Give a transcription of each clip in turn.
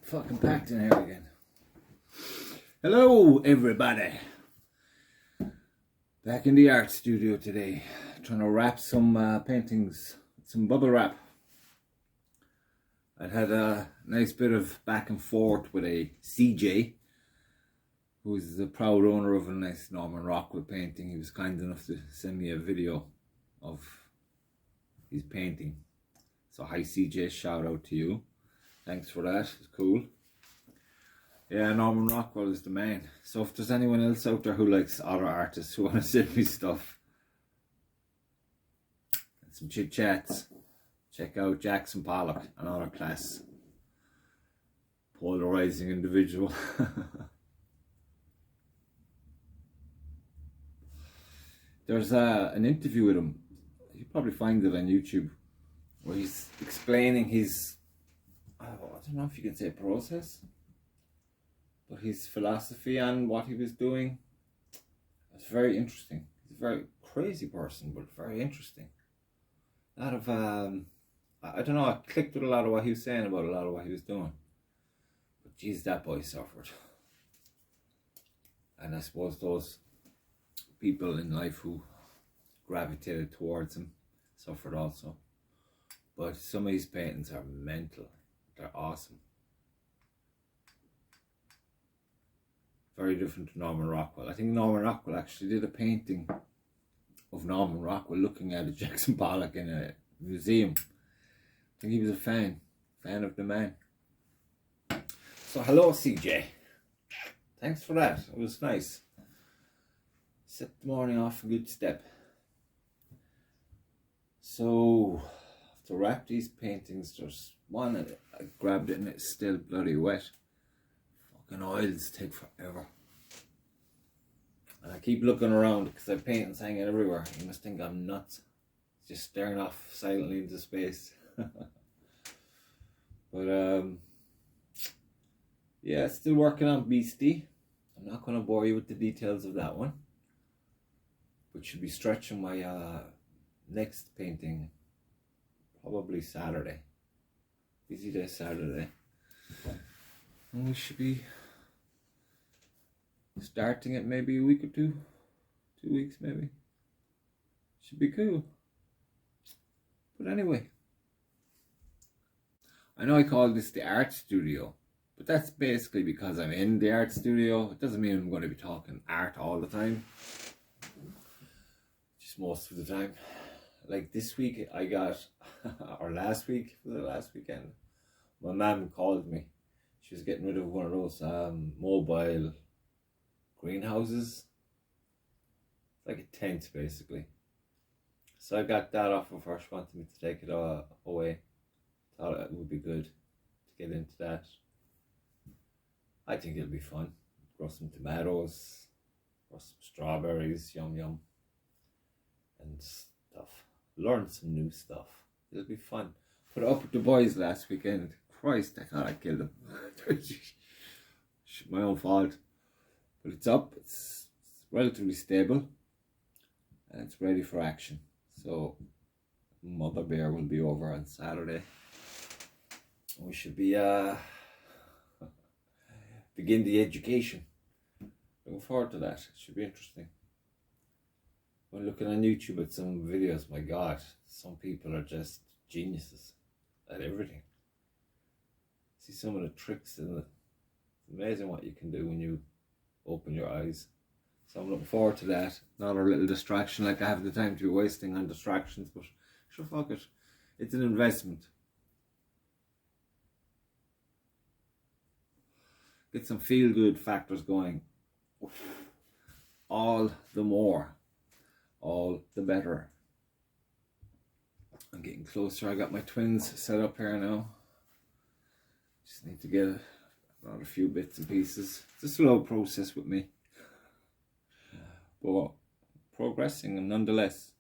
Fucking packed in here again. Hello everybody. Back in the art studio today, trying to wrap some paintings, some bubble wrap. I'd had a nice bit of back and forth with a CJ, who is the proud owner of a nice Norman Rockwell painting. He was kind enough to send me a video of his painting. So hi CJ, shout out to you. Thanks for that, it's cool. Yeah, Norman Rockwell is the man. So if there's anyone else out there who likes other artists who want to send me stuff and some chit chats, check out Jackson Pollock, another class polarizing individual. There's an interview with him, you probably find it on YouTube, where he's explaining his, I don't know if you can say process, but his philosophy on what he was doing. It's very interesting. He's a very crazy person, but very interesting. A lot of, I don't know, I clicked with a lot of what he was saying about a lot of what he was doing. But geez, that boy suffered. And I suppose those people in life who gravitated towards him suffered also. But some of his paintings are mental. They're awesome. Very different to Norman Rockwell. I think Norman Rockwell actually did a painting of Norman Rockwell looking at a Jackson Pollock in a museum. I think he was a fan of the man. So hello CJ. Thanks for that. It was nice. Set the morning off a good step. So to wrap these paintings, there's one I grabbed it and it's still bloody wet. Fucking oils take forever. And I keep looking around because I have paintings hanging everywhere. You must think I'm nuts. Just staring off silently into space. But yeah, still working on Beastie. I'm not going to bore you with the details of that one. But should be stretching my next painting probably Saturday. Busy day Saturday. And we should be starting it maybe a week or two. 2 weeks maybe. Should be cool. But anyway. I know I call this the art studio. But that's basically because I'm in the art studio. It doesn't mean I'm going to be talking art all the time. Just most of the time. Like this week I got, or last week, was it last weekend? My mum called me. She was getting rid of one of those mobile greenhouses. It's like a tent basically. So I got that off of her. She wanted me to take it away. Thought it would be good to get into that. I think it'll be fun. Grow some tomatoes, grow some strawberries, yum yum, and stuff. Learn some new stuff. It'll be fun. Put it up with the boys last weekend. Christ, I thought I killed them. My own fault. But it's up, it's relatively stable, and it's ready for action. So, Mother Bear will be over on Saturday. We should be, begin the education. Looking forward to that. It should be interesting. When looking on YouTube at some videos, my God, some people are just geniuses at everything. See some of the tricks in it. It's amazing what you can do when you open your eyes. So I'm looking forward to that. Not a little distraction like I have the time to be wasting on distractions, but sure, fuck it. It's an investment. Get some feel-good factors going. All the more. All the better. I'm getting closer. I got my twins set up here now. Just need to get a few bits and pieces. It's a slow process with me, but progressing and nonetheless.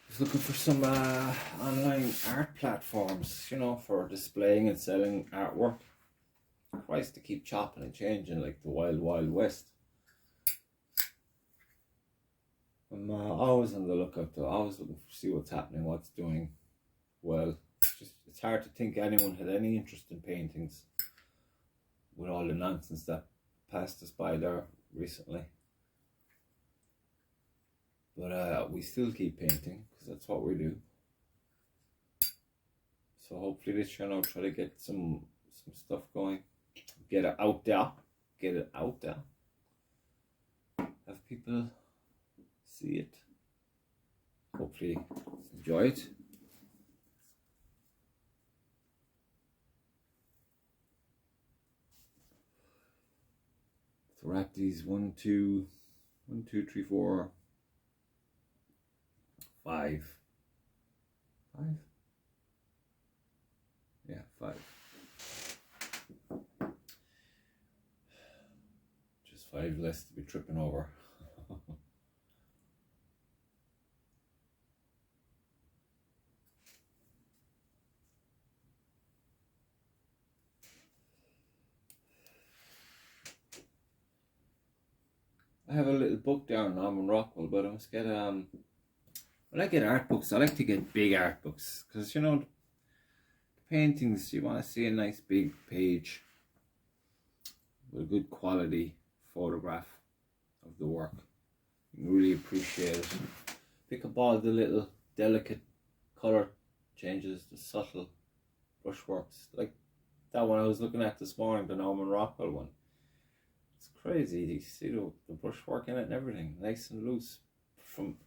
Just looking for some online art platforms, you know, for displaying and selling artwork. Christ, to keep chopping and changing like the wild, wild west. I'm always on the lookout though, always looking to see what's happening, what's doing well. It's hard to think anyone had any interest in paintings with all the nonsense that passed us by there recently. But we still keep painting because that's what we do. So hopefully this year I'll try to get some stuff going, get it out there, have people see it, hopefully enjoy it. So wrap these 1, 2, 3, 4, 5. Yeah, 5. Just 5 less to be tripping over. I have a little book down now in Rockwell, but I must get when I get art books, I like to get big art books because the paintings, you want to see a nice big page with a good quality photograph of the work. You can really appreciate it. Pick up all the little delicate color changes, the subtle brushworks, like that one I was looking at this morning, the Norman Rockwell one. It's crazy. You see the brushwork in it and everything, nice and loose.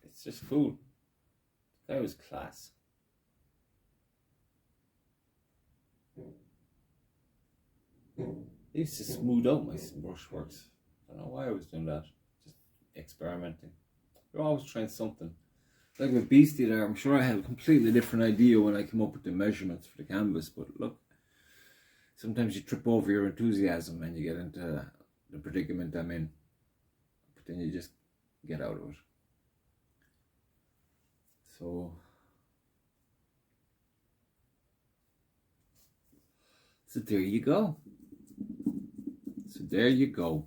It's just cool. The guy was class. I used to smooth out my brushworks. I don't know why I was doing that. Just experimenting. You're always trying something. Like with Beastie there, I'm sure I had a completely different idea when I came up with the measurements for the canvas. But look, sometimes you trip over your enthusiasm and you get into the predicament I'm in. But then you just get out of it. So there you go. There you go.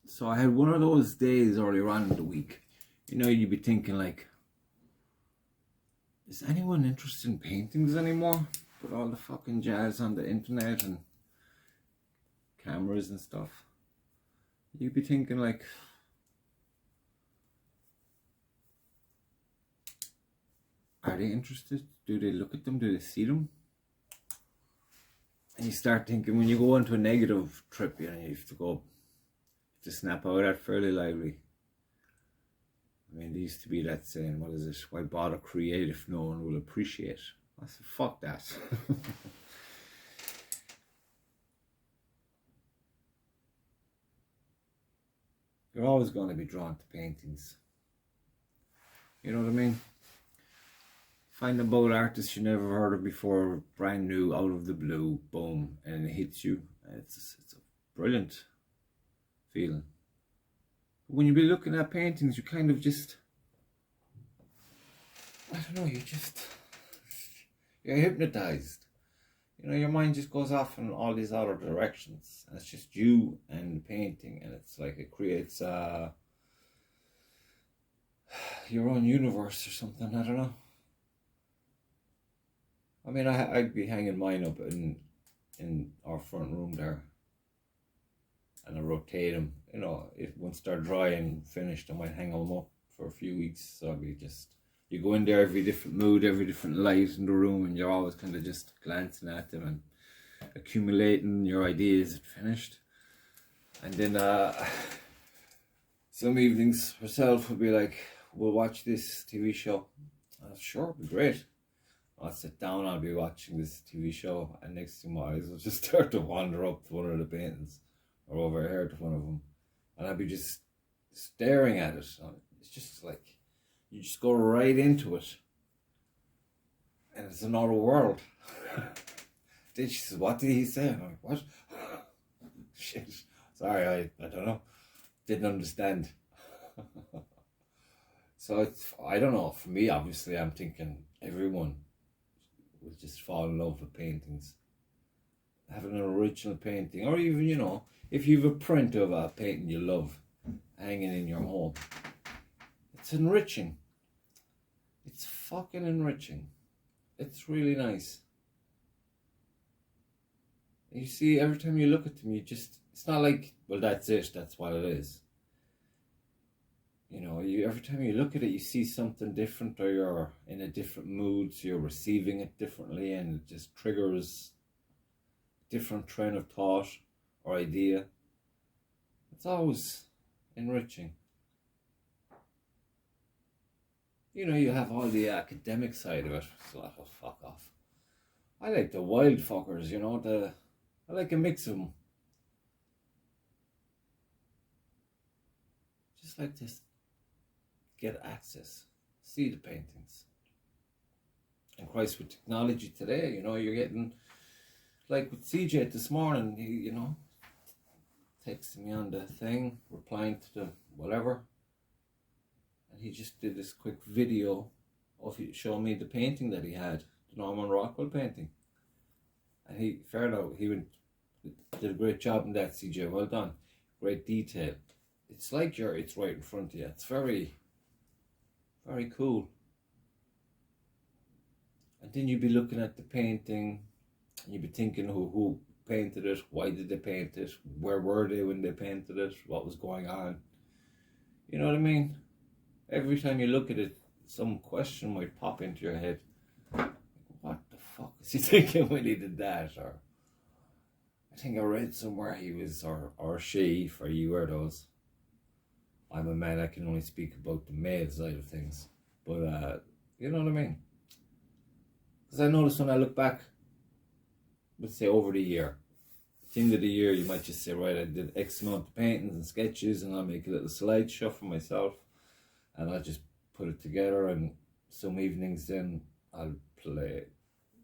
So I had one of those days earlier on in the week. You'd be thinking like, is anyone interested in paintings anymore? With all the fucking jazz on the internet and cameras and stuff. You'd be thinking like, are they interested? Do they look at them? Do they see them? And you start thinking, when you go into a negative trip, you have to snap out at fairly lively. I mean, there used to be that saying, what is it? Why bother create if no one will appreciate? I said, fuck that. You're always going to be drawn to paintings. You know what I mean? Find about artists you never heard of before, brand new, out of the blue, boom, and it hits you. It's a brilliant feeling. But when you be looking at paintings, you kind of just, I don't know, you're hypnotized. Your mind just goes off in all these other directions. And it's just you and the painting, and it's like it creates your own universe or something, I don't know. I mean, I'd be hanging mine up in our front room there, and I rotate them. If once they're dry and finished, I might hang them up for a few weeks. So I'd be you go in there, every different mood, every different light in the room, and you're always kind of just glancing at them and accumulating your ideas finished. And then some evenings herself would be like, we'll watch this TV show. Sure, it'll be great. I'll sit down, I'll be watching this TV show, and next thing my eyes will just start to wander up to one of the paintings, or over here to one of them, and I'll be just staring at it. It's just like, you just go right into it, and it's another world. Then she says, what did he say? And I'm like, what? Shit, sorry, I don't know, didn't understand. So I don't know, for me, obviously, I'm thinking everyone will just fall in love with paintings. having an original painting, or even, you know, if you have a print of a painting you love hanging in your home, it's enriching. It's fucking enriching. It's really nice. You see, every time you look at them, it's not like, well, that's it, that's what it is. You know, every time you look at it, you see something different, or you're in a different mood, so you're receiving it differently, and it just triggers a different train of thought or idea. It's always enriching. You know, you have all the academic side of it. It's like, oh, fuck off. I like the wild fuckers, you know, I like a mix of them. Just like this. Get access, see the paintings. And Christ, with technology today, you know, you're getting, like with CJ this morning, he, you know, texted me on the thing, replying to the whatever, and he just did this quick video of showing me the painting that he had, the Norman Rockwell painting. And did a great job in that, CJ, well done. Great detail. It's like it's right in front of you. It's very, very cool. And then you'd be looking at the painting, and you'd be thinking who painted it, why did they paint it, where were they when they painted it, what was going on. You know what I mean? Every time you look at it, some question might pop into your head. What the fuck is he thinking when he did that? Or I think I read somewhere he was, or she, for you weirdos. I'm a man, I can only speak about the male side of things. But, you know what I mean? Because I notice when I look back, let's say over the year, at the end of the year, you might just say, right, I did X amount of paintings and sketches, and I'll make a little slideshow for myself, and I'll just put it together, and some evenings then I'll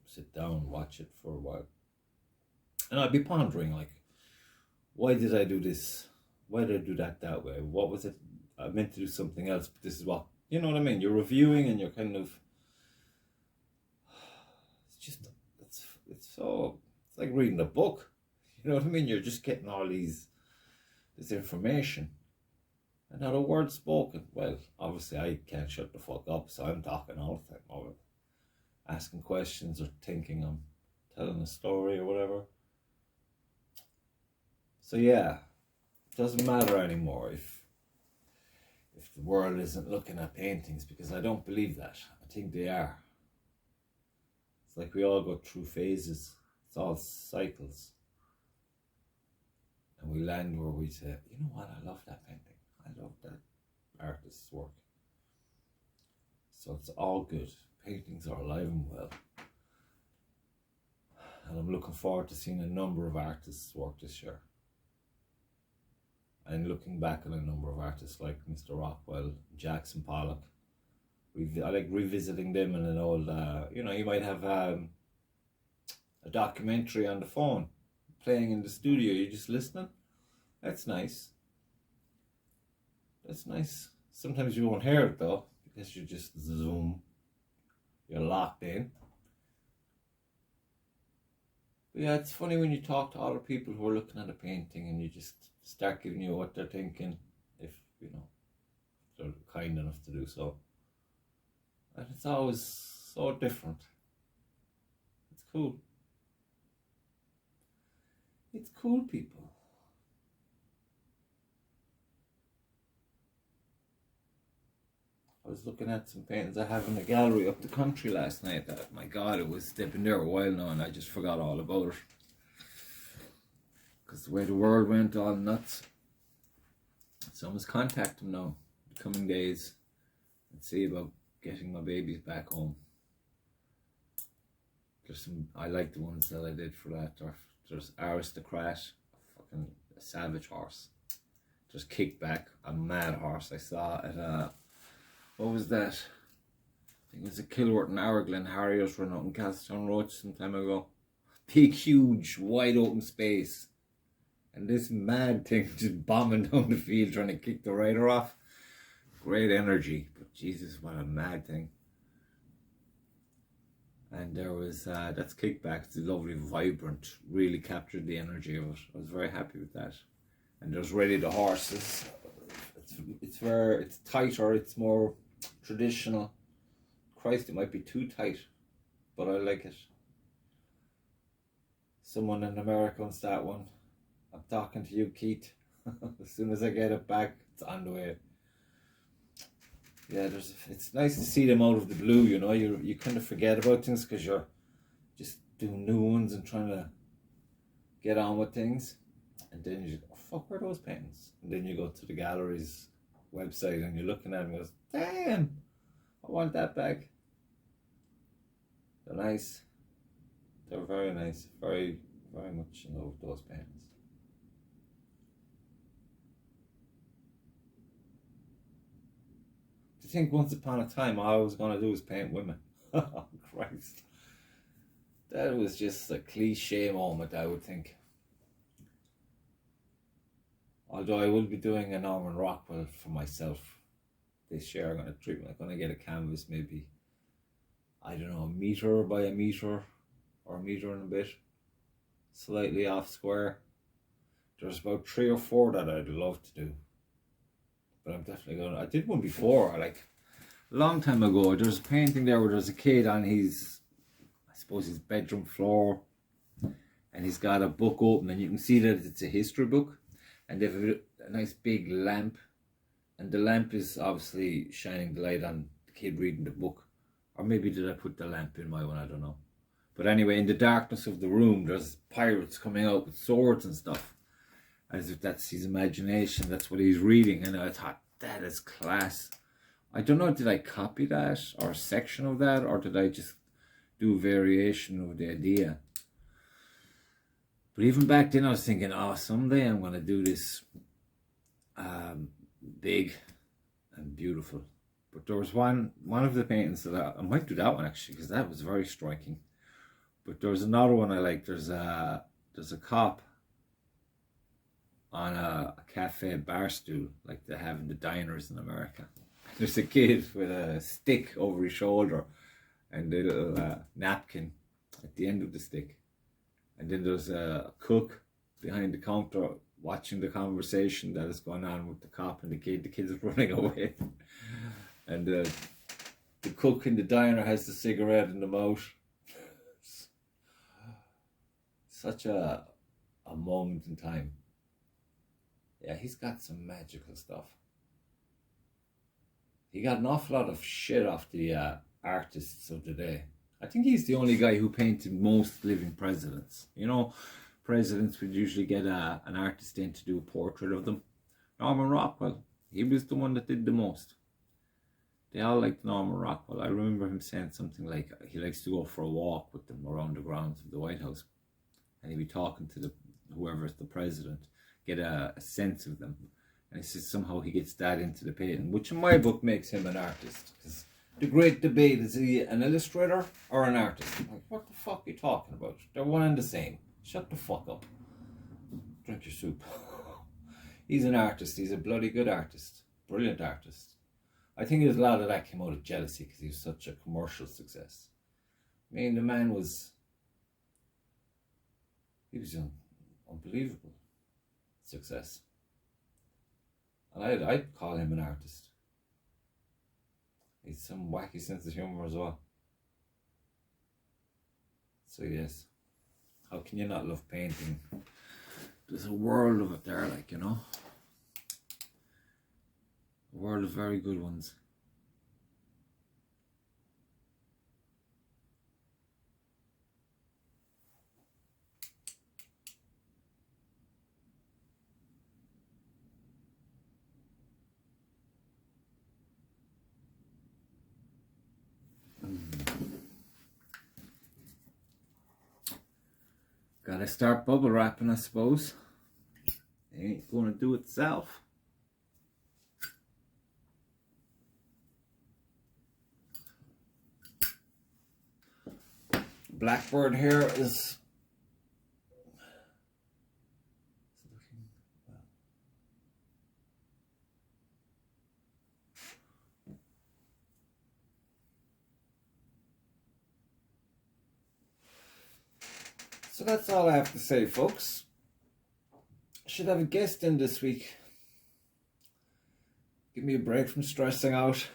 sit down, watch it for a while. And I'll be pondering, like, why did I do this? Why did I do that way? What was it? I meant to do something else, but this is what, you know what I mean? You're reviewing, and you're kind of, it's like reading a book. You know what I mean? You're just getting all this information. And not a word spoken. Well, obviously I can't shut the fuck up, so I'm talking all the time, or asking questions, or thinking I'm telling a story or whatever. So yeah, it doesn't matter anymore if the world isn't looking at paintings, because I don't believe that. I think they are. It's like we all go through phases. It's all cycles. And we land where we say, you know what, I love that painting. I love that artist's work. So it's all good. Paintings are alive and well. And I'm looking forward to seeing a number of artists' work this year. And looking back on a number of artists like Mr. Rockwell, Jackson Pollock. I like revisiting them in an old, you know, you might have a documentary on the phone, playing in the studio, you're just listening. That's nice. That's nice. Sometimes you won't hear it though, because you just zoom. You're locked in. But yeah, it's funny when you talk to other people who are looking at a painting, and you just start giving you what they're thinking, if, you know, they're kind enough to do so. And it's always so different. It's cool. It's cool, people. I was looking at some paintings I have in the gallery up the country last night. My God, they've been there a while now, and I just forgot all about it. Because the way the world went all nuts. So I must contact them now in the coming days and see about getting my babies back home. I like the ones that I did for that. There's Aristocrat, fucking a savage horse. There's Kickback, a mad horse I saw at what was that? I think it was a Kilworth and Araglan Harriers run out in Castleton Road some time ago. Big, huge, wide open space. And this mad thing just bombing down the field trying to kick the rider off. Great energy, but Jesus, what a mad thing. And there was, that's Kickback. It's lovely, vibrant, really captured the energy of it. I was very happy with that. And there's Ready the Horses. It's tighter, it's more traditional. Christ, it might be too tight, but I like it. Someone in America wants that one. I'm talking to you, Keith. As soon as I get it back, it's on the way. Yeah, it's nice to see them out of the blue, you know. You kind of forget about things because you're just doing new ones and trying to get on with things. And then you go, oh, fuck, where are those paintings? And then you go to the gallery's website and you're looking at them and goes, damn, I want that back. They're nice. They're very nice. Very, very much in love with those paintings. To think once upon a time all I was going to do was paint women. Oh, Christ. That was just a cliche moment, I would think. Although I will be doing a Norman Rockwell for myself this year. I'm going to get a canvas, maybe, I don't know, a metre by a metre or a metre and a bit, slightly off square. There's about 3 or 4 that I'd love to do, but I'm definitely going to. I did one before, like a long time ago. There's a painting there where there's a kid on his, I suppose, his bedroom floor, and he's got a book open, and you can see that it's a history book. And they have a nice big lamp, and the lamp is obviously shining the light on the kid reading the book. Or maybe did I put the lamp in my one, I don't know. But anyway, in the darkness of the room, there's pirates coming out with swords and stuff. As if that's his imagination, that's what he's reading. And I thought, that is class. I don't know, did I copy that, or a section of that, or did I just do a variation of the idea? But even back then I was thinking, oh, someday I'm going to do this big and beautiful. But there was one of the paintings that I might do that one actually, because that was very striking. But there was another one I like. There's a cop on a cafe bar stool like they have in the diners in America. There's a kid with a stick over his shoulder and a little napkin at the end of the stick. And then there's a cook behind the counter watching the conversation that is going on with the cop and the kid. The kid is running away. And the cook in the diner has the cigarette in the mouth. Such a moment in time. Yeah, he's got some magical stuff. He got an awful lot of shit off the artists of the day. I think he's the only guy who painted most living presidents. You know, presidents would usually get an artist in to do a portrait of them. Norman Rockwell, he was the one that did the most. They all liked Norman Rockwell. I remember him saying something like he likes to go for a walk with them around the grounds of the White House. And he'd be talking to whoever's the president, get a sense of them. And he says somehow he gets that into the painting, which in my book makes him an artist. Because the great debate, is he an illustrator or an artist? I'm like, what the fuck are you talking about? They're one and the same. Shut the fuck up. Drink your soup. He's an artist. He's a bloody good artist. Brilliant artist. I think a lot of that came out of jealousy because he was such a commercial success. I mean, the man was... He was an unbelievable success. And I'd call him an artist. He's some wacky sense of humour as well. So yes, how can you not love painting? There's a world of it there, like, you know. A world of very good ones. Gotta start bubble wrapping, I suppose. It ain't gonna do itself. Blackbird here is looking well. So that's all I have to say, folks. Should have a guest in this week. Give me a break from stressing out.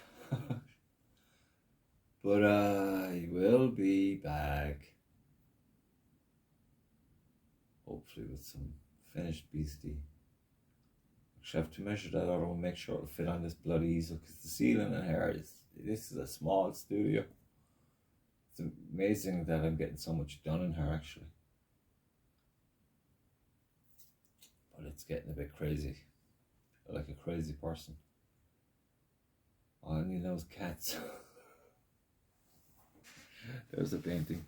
But I will be back. Hopefully with some finished beastie. I have to measure that out and make sure it'll fit on this bloody easel, because the ceiling in here this is a small studio. It's amazing that I'm getting so much done in here actually. But it's getting a bit crazy. Like a crazy person. All I need those cats. There's a painting.